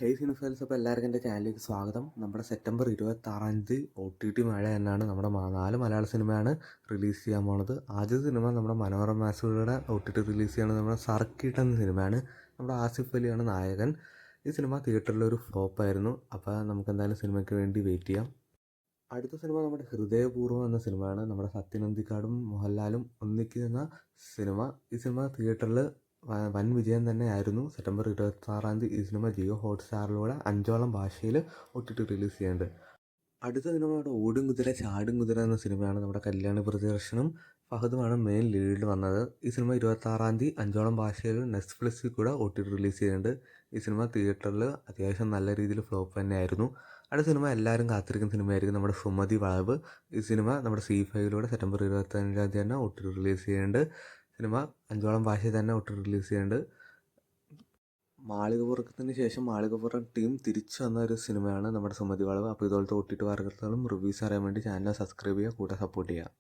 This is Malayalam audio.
ഹേയ് സിനിഫൈൽസ്, അപ്പോൾ എല്ലാവർക്കും എൻ്റെ ചാനലിലേക്ക് സ്വാഗതം. നമ്മുടെ സെപ്റ്റംബർ 26 OTT മഴ എന്നാണ് നമ്മുടെ 4 മലയാള സിനിമയാണ് റിലീസ് ചെയ്യാൻ പോണത്. ആദ്യത്തെ സിനിമ നമ്മുടെ മനോരമ മാസികയുടെ OTT റിലീസ് ചെയ്യുന്നത് നമ്മുടെ സർക്കിട്ട് എന്ന സിനിമയാണ്. നമ്മുടെ ആസിഫ് അലിയാണ് നായകൻ. ഈ സിനിമ തിയേറ്ററിലൊരു ഫ്ലോപ്പായിരുന്നു. അപ്പോൾ നമുക്ക് എന്തായാലും സിനിമയ്ക്ക് വേണ്ടി വെയിറ്റ് ചെയ്യാം. അടുത്ത സിനിമ നമ്മുടെ ഹൃദയപൂർവ്വം എന്ന സിനിമയാണ്. നമ്മുടെ സത്യൻ അന്തിക്കാടും മോഹൻലാലും ഒന്നിക്കുന്ന സിനിമ. ഈ സിനിമ തിയേറ്ററിൽ വൻ വിജയം തന്നെയായിരുന്നു. സെപ്റ്റംബർ 26 ഈ സിനിമ ജിയോ ഹോട്ട്സ്റ്റാറിലൂടെ 5ഓളം ഭാഷയിൽ OTT റിലീസ് ചെയ്യുന്നുണ്ട്. അടുത്ത സിനിമ നമ്മുടെ ഓടും കുതിര ചാടും കുതിര എന്ന സിനിമയാണ്. നമ്മുടെ കല്യാണി പ്രിയദർശനും ഫഹദുമാണ് മെയിൻ ലീഡിൽ വന്നത്. ഈ സിനിമ 26 5ഓളം ഭാഷയിൽ നെറ്റ്ഫ്ലിക്സിൽ കൂടെ OTT റിലീസ് ചെയ്യുന്നുണ്ട്. ഈ സിനിമ തിയേറ്ററിൽ അത്യാവശ്യം നല്ല രീതിയിൽ ഫ്ലോപ്പ് തന്നെയായിരുന്നു. അടുത്ത സിനിമ എല്ലാവരും കാത്തിരിക്കുന്ന സിനിമയായിരിക്കും നമ്മുടെ സുമതി വളവ്. ഈ സിനിമ നമ്മുടെ C5 സെപ്റ്റംബർ 25 തന്നെ OTT റിലീസ് ചെയ്യുന്നുണ്ട്. സിനിമ 5ഓളം ഭാഷയിൽ തന്നെ OTT റിലീസ് ചെയ്യുന്നുണ്ട്. മാളികപ്പുറത്തിന് ശേഷം മാളികപ്പുറം ടീം തിരിച്ചു വന്ന ഒരു സിനിമയാണ് നമ്മുടെ സുമതി വളവ്. അപ്പോൾ ഇതുപോലത്തെ OTT വാർത്തകളും റിവ്യൂസ് അറിയാൻ വേണ്ടി ചാനൽ സബ്സ്ക്രൈബ് ചെയ്യുക, കൂടെ സപ്പോർട്ട് ചെയ്യുക.